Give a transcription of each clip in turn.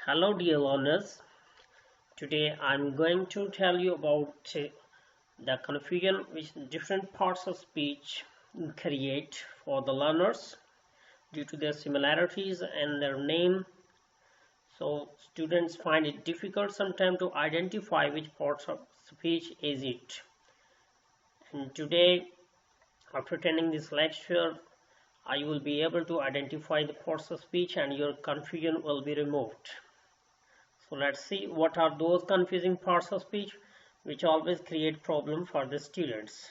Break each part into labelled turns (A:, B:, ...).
A: Hello dear learners, today I'm going to tell you about the confusion which different parts of speech create for the learners due to their similarities and their name. So students find it difficult sometimes to identify which parts of speech is it. And today, after attending this lecture, I will be able to identify the parts of speech and your confusion will be removed. So let's see what are those confusing parts of speech which always create problem for the students.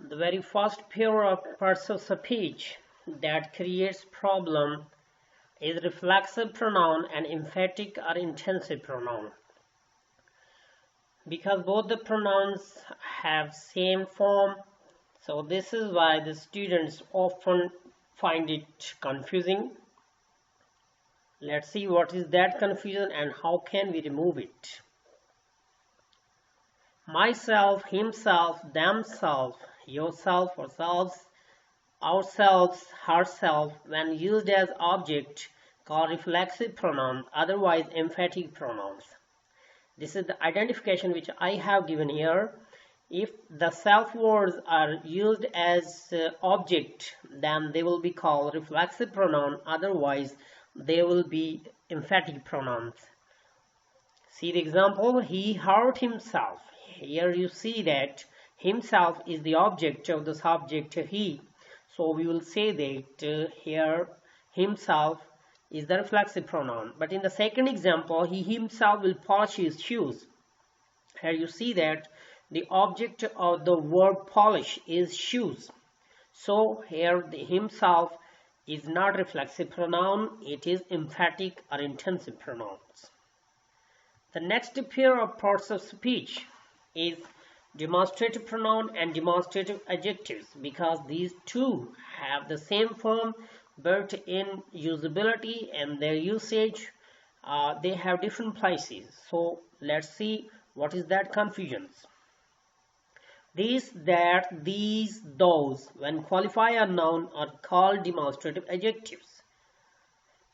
A: The very first pair of parts of speech that creates problem is reflexive pronoun and emphatic or intransitive pronoun. Because both the pronouns have same form, so this is why the students often find it confusing. Let's see what is that confusion and how can we remove it. Myself, himself, themselves, yourself, ourselves, ourselves, herself, when used as object, called reflexive pronouns, otherwise emphatic pronouns. This is the identification which I have given here. If the self words are used as object, then they will be called reflexive pronoun, otherwise they will be emphatic pronouns. See the example, he hurt himself. Here you see that himself is the object of the subject he. So we will say that here himself is the reflexive pronoun. But in the second example, he himself will polish his shoes. Here you see that the object of the verb polish is shoes. So here the himself is not reflexive pronoun, it is emphatic or intensive pronouns. The next pair of parts of speech is demonstrative pronoun and demonstrative adjectives, because these two have the same form but in usability and their usage they have different places. So let's see what is that confusions. These, that, these, those, when qualify a noun, are called demonstrative adjectives.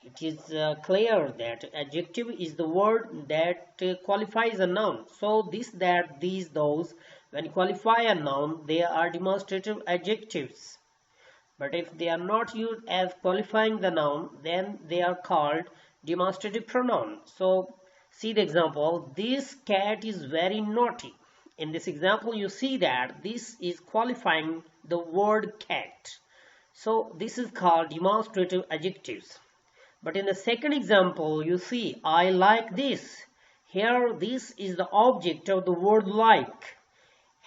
A: It is clear that adjective is the word that qualifies a noun. So this, that, these, those, when qualify a noun, they are demonstrative adjectives. But if they are not used as qualifying the noun, then they are called demonstrative pronoun. So see the example, this cat is very naughty. In this example, you see that this is qualifying the word cat. So this is called demonstrative adjectives. But in the second example, you see, I like this. Here, this is the object of the word like.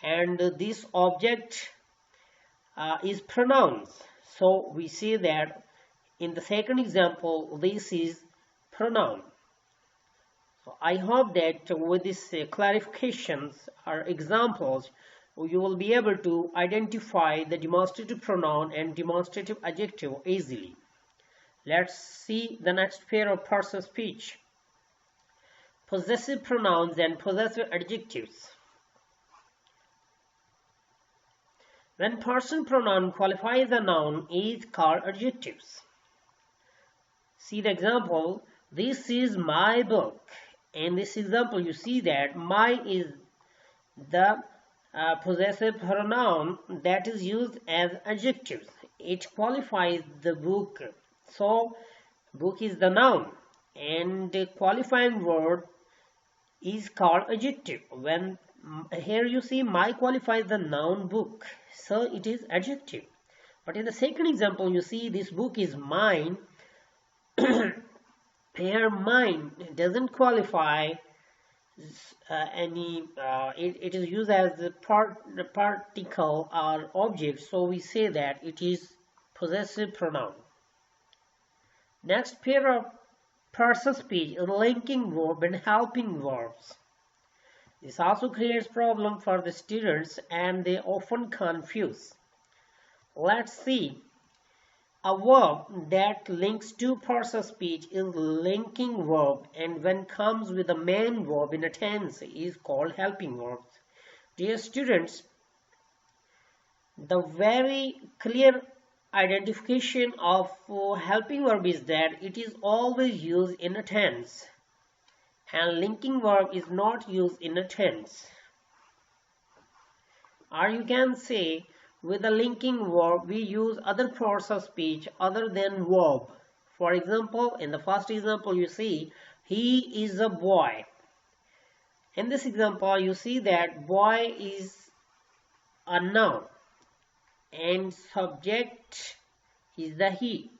A: And this object is pronouns. So we see that in the second example, this is pronoun. So I hope that with these clarifications or examples, you will be able to identify the demonstrative pronoun and demonstrative adjective easily. Let's see the next pair of parts of speech. Possessive pronouns and possessive adjectives. When person pronoun qualifies a noun, is called adjectives. See the example, this is my book. In this example, you see that my is the possessive pronoun that is used as adjectives. It qualifies the book. So, book is the noun and the qualifying word is called adjective. When here you see my qualifies the noun book, so it is adjective. But in the second example, you see this book is mine. Here mine doesn't qualify any, it is used as the particle or object, so we say that it is possessive pronoun. Next pair of parts of speech is linking verb and helping verbs. This also creates problem for the students and they often confuse. Let's see. A verb that links two parts of speech is linking verb, and when comes with the main verb in a tense is called helping verbs. Dear students, the very clear identification of helping verb is that it is always used in a tense, and linking verb is not used in a tense. Or you can say, with a linking verb we use other parts of speech other than verb. For example, in the first example you see, he is a boy. In this example you see that boy is a noun and subject is the he.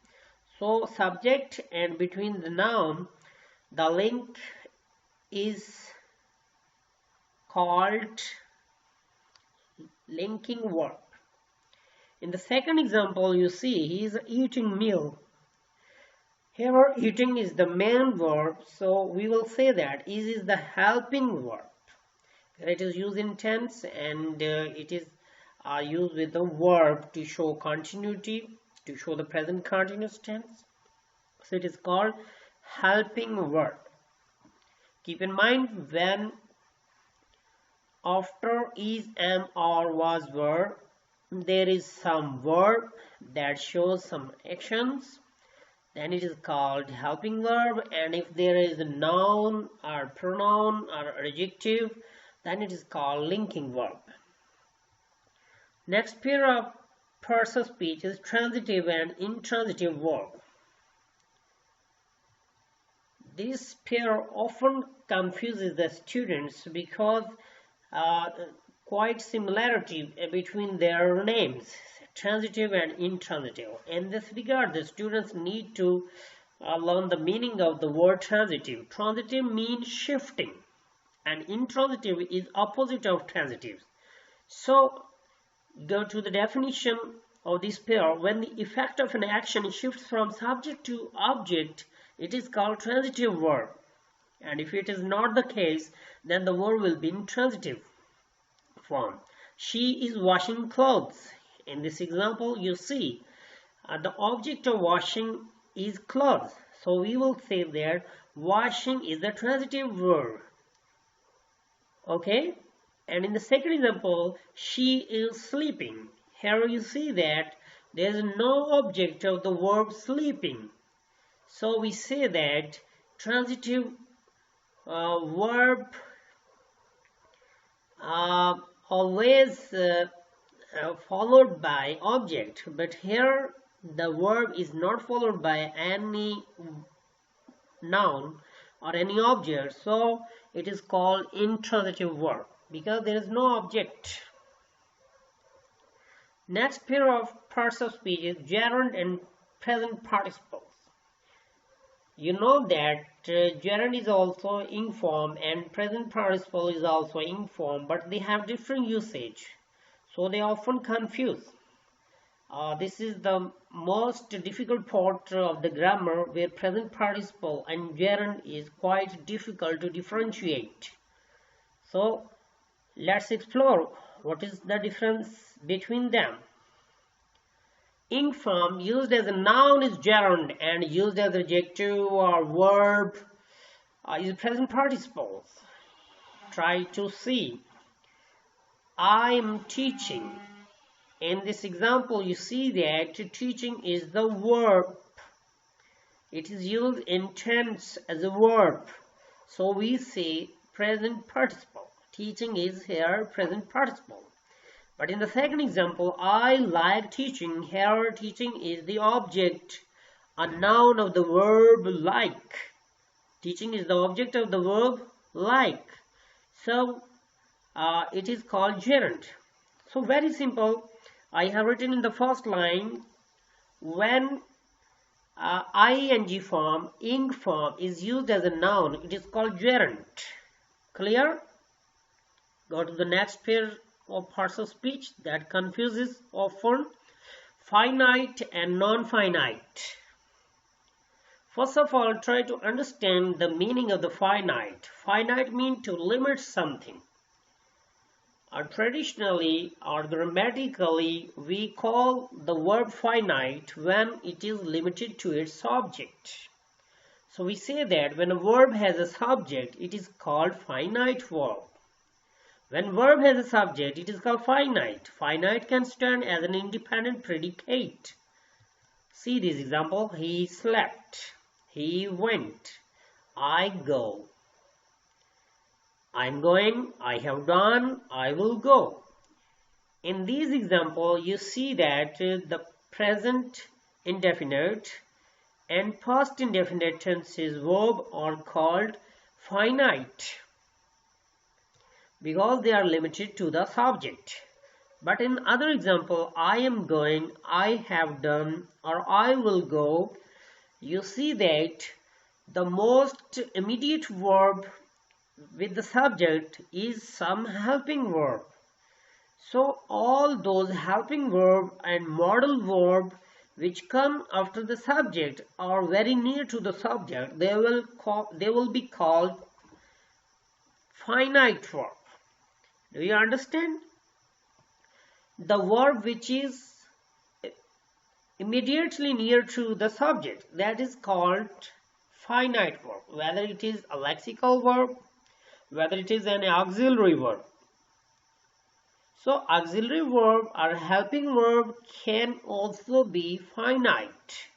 A: So subject and between the noun, the link is called linking verb. In the second example you see, he is eating meal. Here eating is the main verb, so we will say that is the helping verb. It is used in tense, and it is used with the verb to show continuity, to show the present continuous tense. So it is called helping verb. Keep in mind, when after is, am, or was verb, there is some verb that shows some actions, then it is called helping verb. And if there is a noun or pronoun or adjective, then it is called linking verb. Next pair of parts of speech is transitive and intransitive verb. This pair often confuses the students because quite similarity between their names, transitive and intransitive. In this regard, the students need to learn the meaning of the word transitive. Transitive means shifting, and intransitive is opposite of transitive. So go to the definition of this pair. When the effect of an action shifts from subject to object, it is called transitive verb. And if it is not the case, then the verb will be in transitive form. She is washing clothes. In this example, you see the object of washing is clothes. So we will say there washing is the transitive verb. Okay? And in the second example, she is sleeping. Here you see that there is no object of the verb sleeping. So we say that transitive verb always followed by object, but here the verb is not followed by any noun or any object, so it is called intransitive verb because there is no object. Next pair of parts of speech is gerund and present participles. You know that gerund is also ing form and present participle is also ing form, but they have different usage, so they often confuse. This is the most difficult part of the grammar, where present participle and gerund is quite difficult to differentiate. So let's explore what is the difference between them. Ing form used as a noun is gerund, and used as adjective or verb is present participles. Try to see. I am teaching. In this example, you see that teaching is the verb. It is used in tense as a verb. So we say present participle. Teaching is here present participle. But in the second example, I like teaching. Here teaching is the object, a noun of the verb like. Teaching is the object of the verb like. So it is called gerund. So very simple. I have written in the first line, when ing form, ing form is used as a noun, it is called gerund. Clear? Go to the next pair of parts of speech that confuses often: finite and non-finite. First of all, try to understand the meaning of the finite. Finite means to limit something. Traditionally or grammatically, we call the verb finite when it is limited to its subject. So we say that when a verb has a subject, it is called finite verb. When verb has a subject, it is called finite. Finite can stand as an independent predicate. See this example. He slept. He went. I go. I'm going. I have done. I will go. In this example, you see that the present indefinite and past indefinite tenses verb are called finite because they are limited to the subject. But in other example, I am going, I have done, or I will go, you see that the most immediate verb with the subject is some helping verb. So all those helping verb and modal verb which come after the subject are very near to the subject. They will be called finite verb. Do you understand? The verb which is immediately near to the subject, that is called finite verb. Whether it is a lexical verb, whether it is an auxiliary verb. So auxiliary verb or helping verb can also be finite.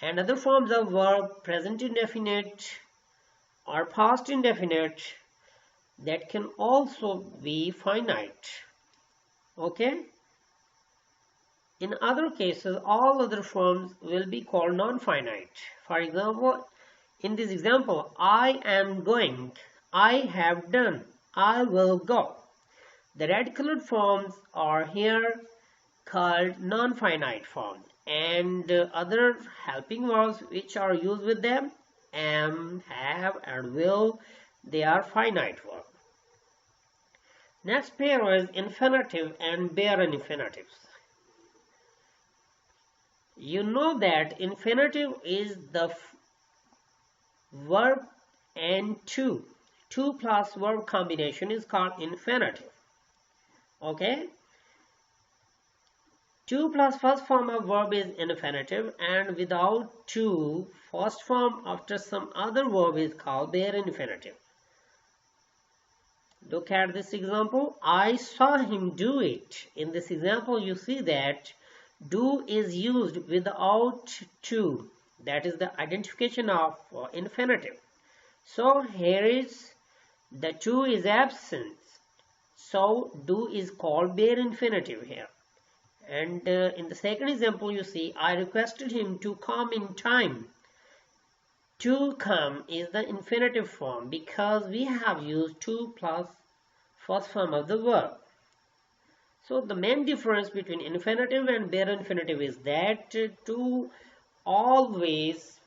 A: And other forms of verb, present indefinite or past indefinite, that can also be finite. Okay? In other cases, all other forms will be called non-finite. For example, in this example, I am going, I have done, I will go. The red colored forms are here called non-finite forms, and other helping verbs which are used with them, am, have and will, they are finite verbs. Next pair is infinitive and bare infinitives. You know that infinitive is the verb and to. 2 plus verb combination is called infinitive. Okay, 2 plus first form of verb is infinitive, and without 2 first form after some other verb is called bare infinitive. Look at this example. I saw him do it. In this example, you see that do is used without 2. That is the identification of infinitive. So here is the 2 is absent. So do is called bare infinitive here. And in the second example, you see, I requested him to come in time. To come is the infinitive form because we have used 2 plus first form of the verb. So the main difference between infinitive and bare infinitive is that to always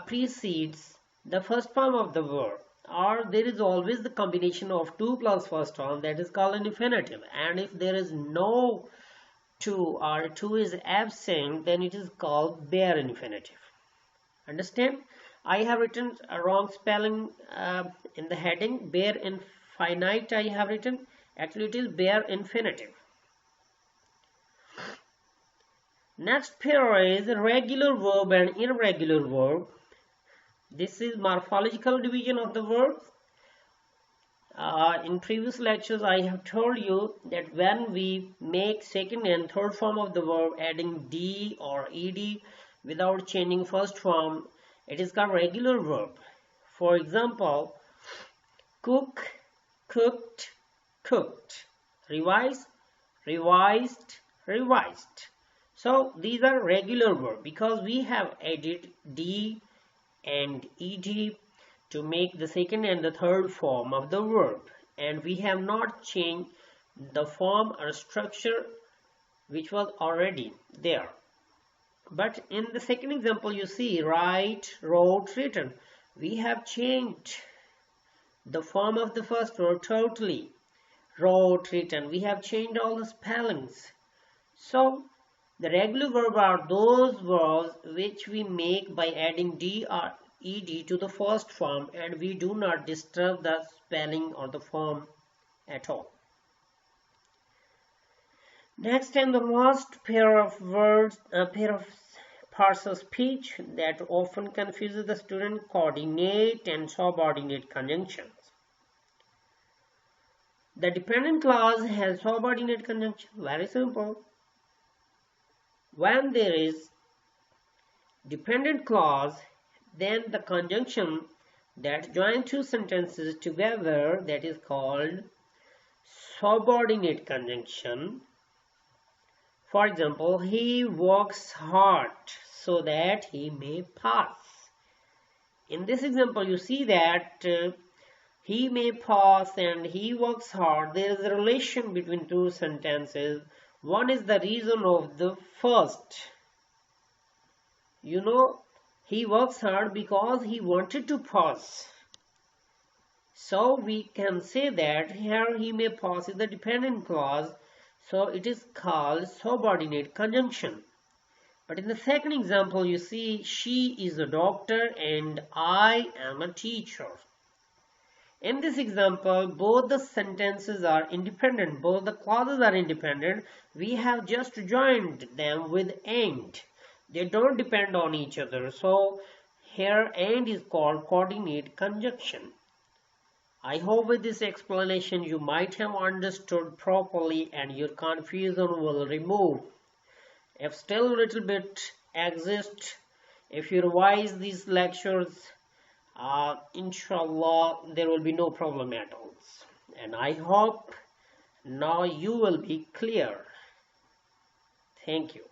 A: precedes the first form of the verb, or there is always the combination of 2 plus first form, that is called an infinitive. And if there is no 2 or 2 is absent, then it is called bare infinitive. Understand? I have written a wrong spelling in the heading. Bare infinite I have written. Actually it is bare infinitive. Next pair is regular verb and irregular verb. This is morphological division of the verbs. In previous lectures, I have told you that when we make second and third form of the verb adding d or ed without changing first form, it is called regular verb. For example, cook, cooked, cooked, revise, revised, revised. So these are regular verbs because we have added d and ed to make the second and the third form of the verb, and we have not changed the form or structure which was already there. But in the second example, you see write, wrote, written. We have changed the form of the first verb totally. Wrote, written. We have changed all the spellings. So the regular verbs are those verbs which we make by adding d or ed to the first form, and we do not disturb the spelling or the form at all. Next and the last pair of words, pair of parts of speech that often confuses the student: coordinate and subordinate conjunctions. The dependent clause has subordinate conjunction. Very simple. When there is dependent clause, then the conjunction that joins two sentences together, that is called subordinate conjunction. For example, he works hard so that he may pass. In this example, you see that he may pass and he works hard. There is a relation between two sentences. One is the reason of the first. You know, he works hard because he wanted to pass. So we can say that here he may pass is the dependent clause. So it is called subordinate conjunction. But in the second example, you see she is a doctor and I am a teacher. In this example, both the sentences are independent. Both the clauses are independent. We have just joined them with and. They don't depend on each other. So here and is called coordinate conjunction. I hope with this explanation you might have understood properly and your confusion will remove. If still a little bit exists, if you revise these lectures, inshallah there will be no problem at all. And I hope now you will be clear. Thank you.